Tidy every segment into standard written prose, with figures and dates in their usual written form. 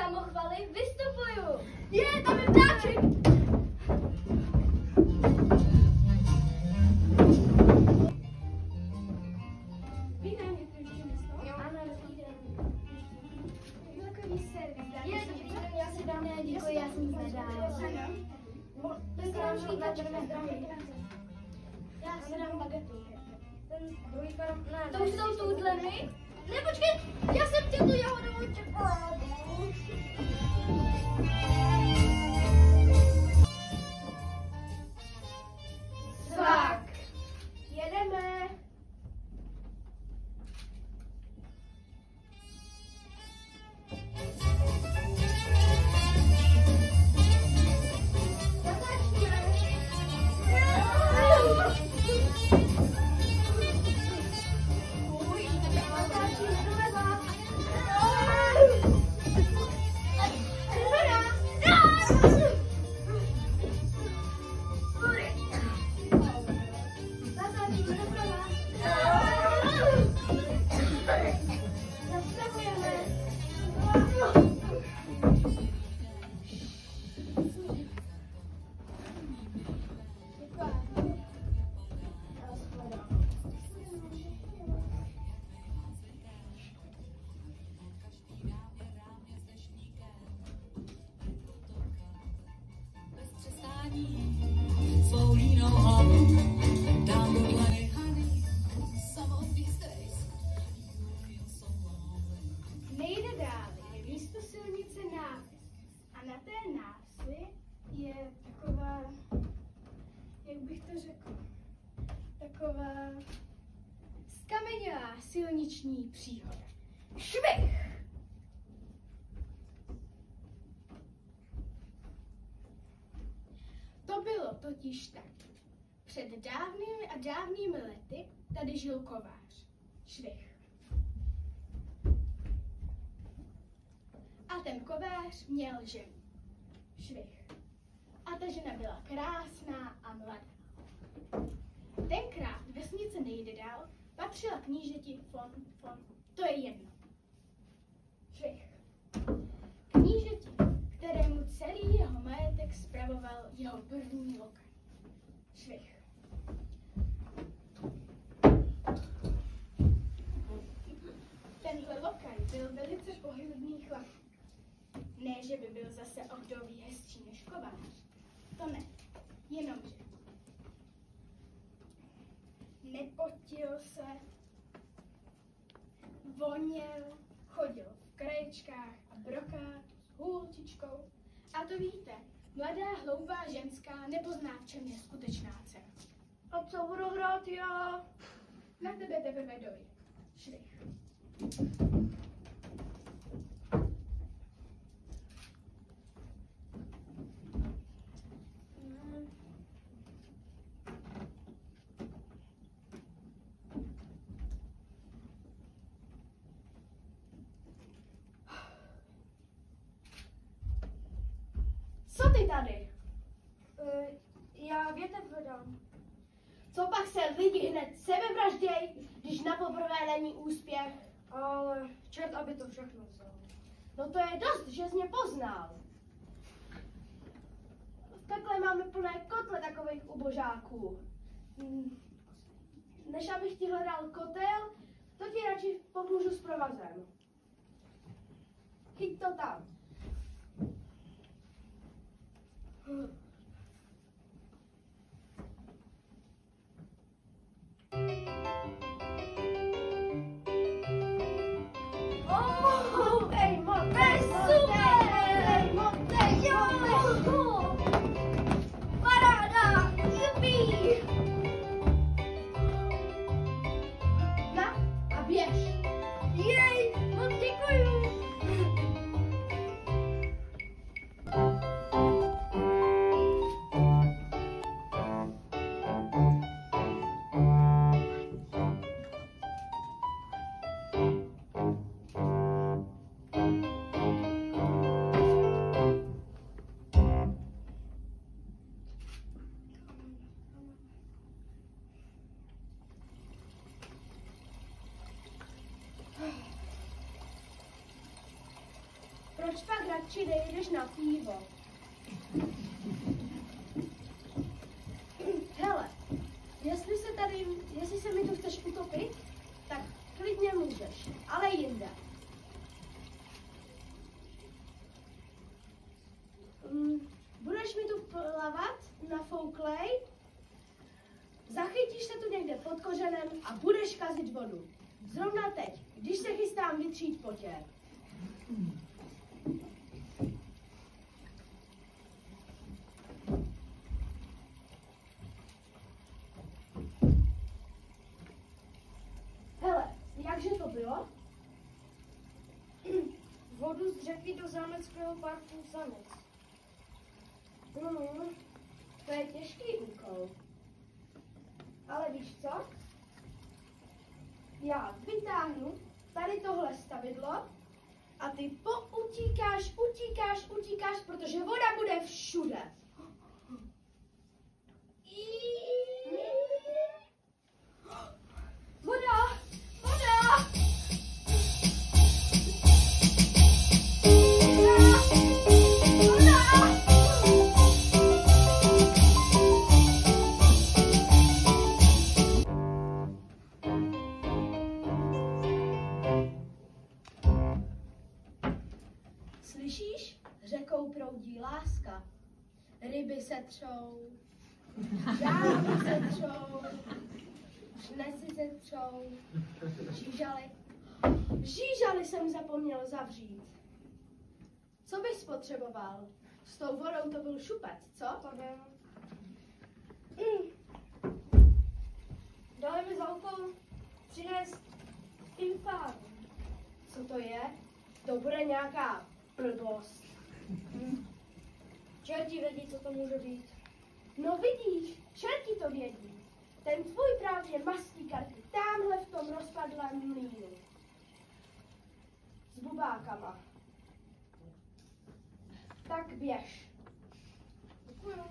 samochvaly, vystupuju. Je, tam je ptáček. Já si dám, ne, děkuji, já jsem zvedala. Já si dám bagetu. To už jsou tudleny? Ne, počkej, já jsem chtěl tu jahodovou čokoládu. Tak, jedeme. Svou línou hlavu dám do dlany, honey, some of these days you will feel so lonely. Nejde dál, je místo silnice náves. A na té návsi je taková, jak bych to řekl, taková skamenělá silniční příhoda. Švih! To bylo totiž tak. Před dávnými a dávnými lety tady žil kovář. Švih. A ten kovář měl ženu. Švih. A ta žena byla krásná a mladá. Tenkrát vesnice nejde dál patřila knížeti to je jedno. Švih. Knížeti, kterému celý jeho majetek spravoval jeho první lokaň. Švih. Tenhle lokaj byl velice pohyblivý chlap. Ne, že by byl zase o kdo ví hezčí než kovář. To ne. Jenomže nepotil se, voněl, chodil v kraječkách a brokátu s hůlčičkou. A to víte, mladá hloupá ženská nepozná, v čem je skutečná cena. A co budu hrát já? Na tebe teprve dojde. Švih. Co ty tady? Já větev hledám. Co pak se lidi hned sebevražděj, když na poprvé není úspěch? Ale čert, aby to všechno vzal. No to je dost, že jsi mě poznal. Takhle máme plné kotle takových ubožáků. Než abych ti hledal kotel, to ti radši pomůžu s provazem. Chyť to tam. proč pak radši nejdeš na pivo? Hele, jestli se mi tu chceš utopit, tak klidně můžeš, ale jinde. Budeš mi tu plavat na fouklej, zachytíš se tu někde pod kořenem a budeš kazit vodu. Zrovna teď, když se chystám vytřít potěr. Hele, jakže to bylo? Vodu z řeky do zámeckého parku Zanec. To je těžký úkol. Ale víš co? Já vytáhnu tady tohle stavidlo a ty utíkáš, protože voda bude všude. Voda! Slyšíš? Řekou proudí láska. Ryby se třou, žáby se třou, šnesy se třou, žížaly jsem zapomněl zavřít. Co bys potřeboval? S tou vodou to byl šupec, co? To vím. Dali mi za úkol přinést Finfáru. Co to je? To bude nějaká blbost. Čerti vědí, co to může být. No vidíš, čerti to vědí. Ten tvůj právě mastí karty tamhle v tom rozpadlém mlýnu. S bubákama. Tak běž. Děkuju.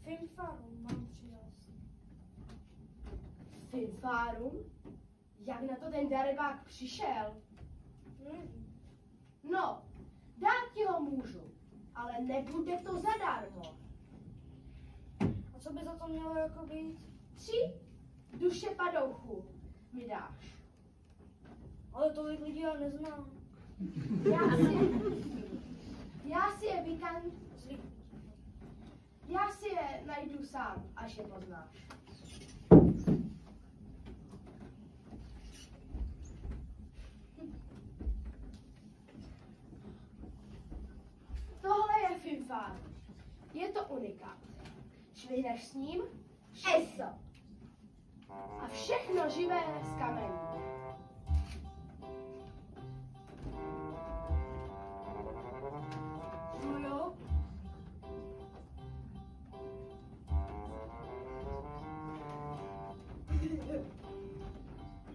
Finfárum mám přinést. Finfárum? Jak na to ten darebák přišel? No, dát ti ho můžu, ale nebude to zadarmo. A co by za to mělo jako být? 3 duše padouchů mi dáš. Ale tolik lidí já neznám. Já si je najdu sám, až je poznáš. Tohle je Finfárum. Je to unikát. Švihneš s ním ESO. A všechno živé z kamení. No jo.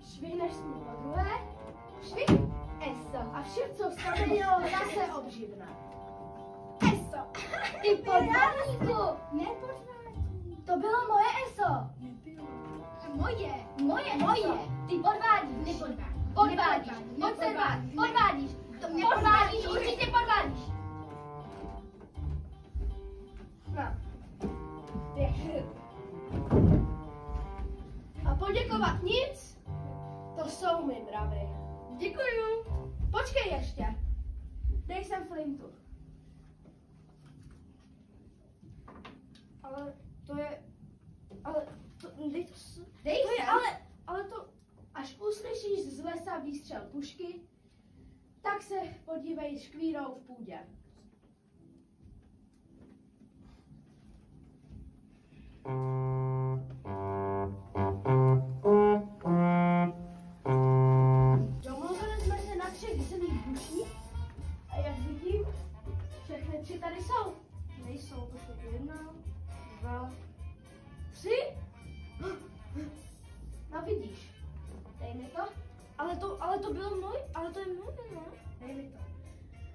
Švihneš s ním po druhé, švih ESO. A vše, co zkamenilo, zase obživné. ESO. Ty podvodníku. Nepodvádí. To bylo moje ESO. Nebylo. Moje. Ty podvádíš. Nepodvádí. Podvádíš, podvádíš, podvádíš, určitě podvádíš. No. A poděkovat nic, to jsou mi mravy. Děkuju. Počkej ještě. Dej sem flintu. Ale to je... Ale to... Dej to... Dej to je, ale to... Až uslyšíš z lesa výstřel pušky, tak se podívej škvírou v půdě. Domluvili jsme se na 3 zelených buší a jak vidím, všechny 3 tady jsou. Nejsou, to jsou 1, 2, 3. No vidíš. Dej mi to. Ale to bylo můj, ale to je můj, ne? Dej mi to.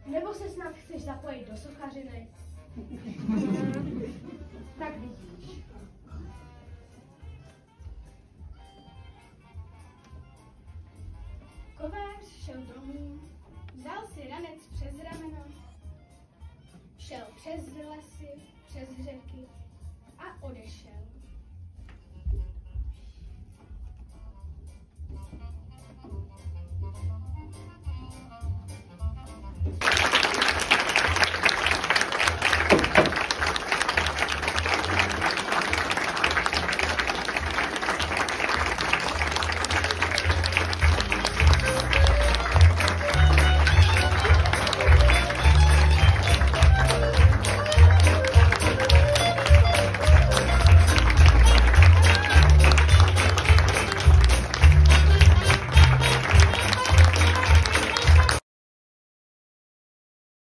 Nebo se snad chceš zapojit do sochařiny? Tak vidíš. Kovář šel domů, vzal si ranec přes rameno, šel přes lesy, přes řeky a odešel.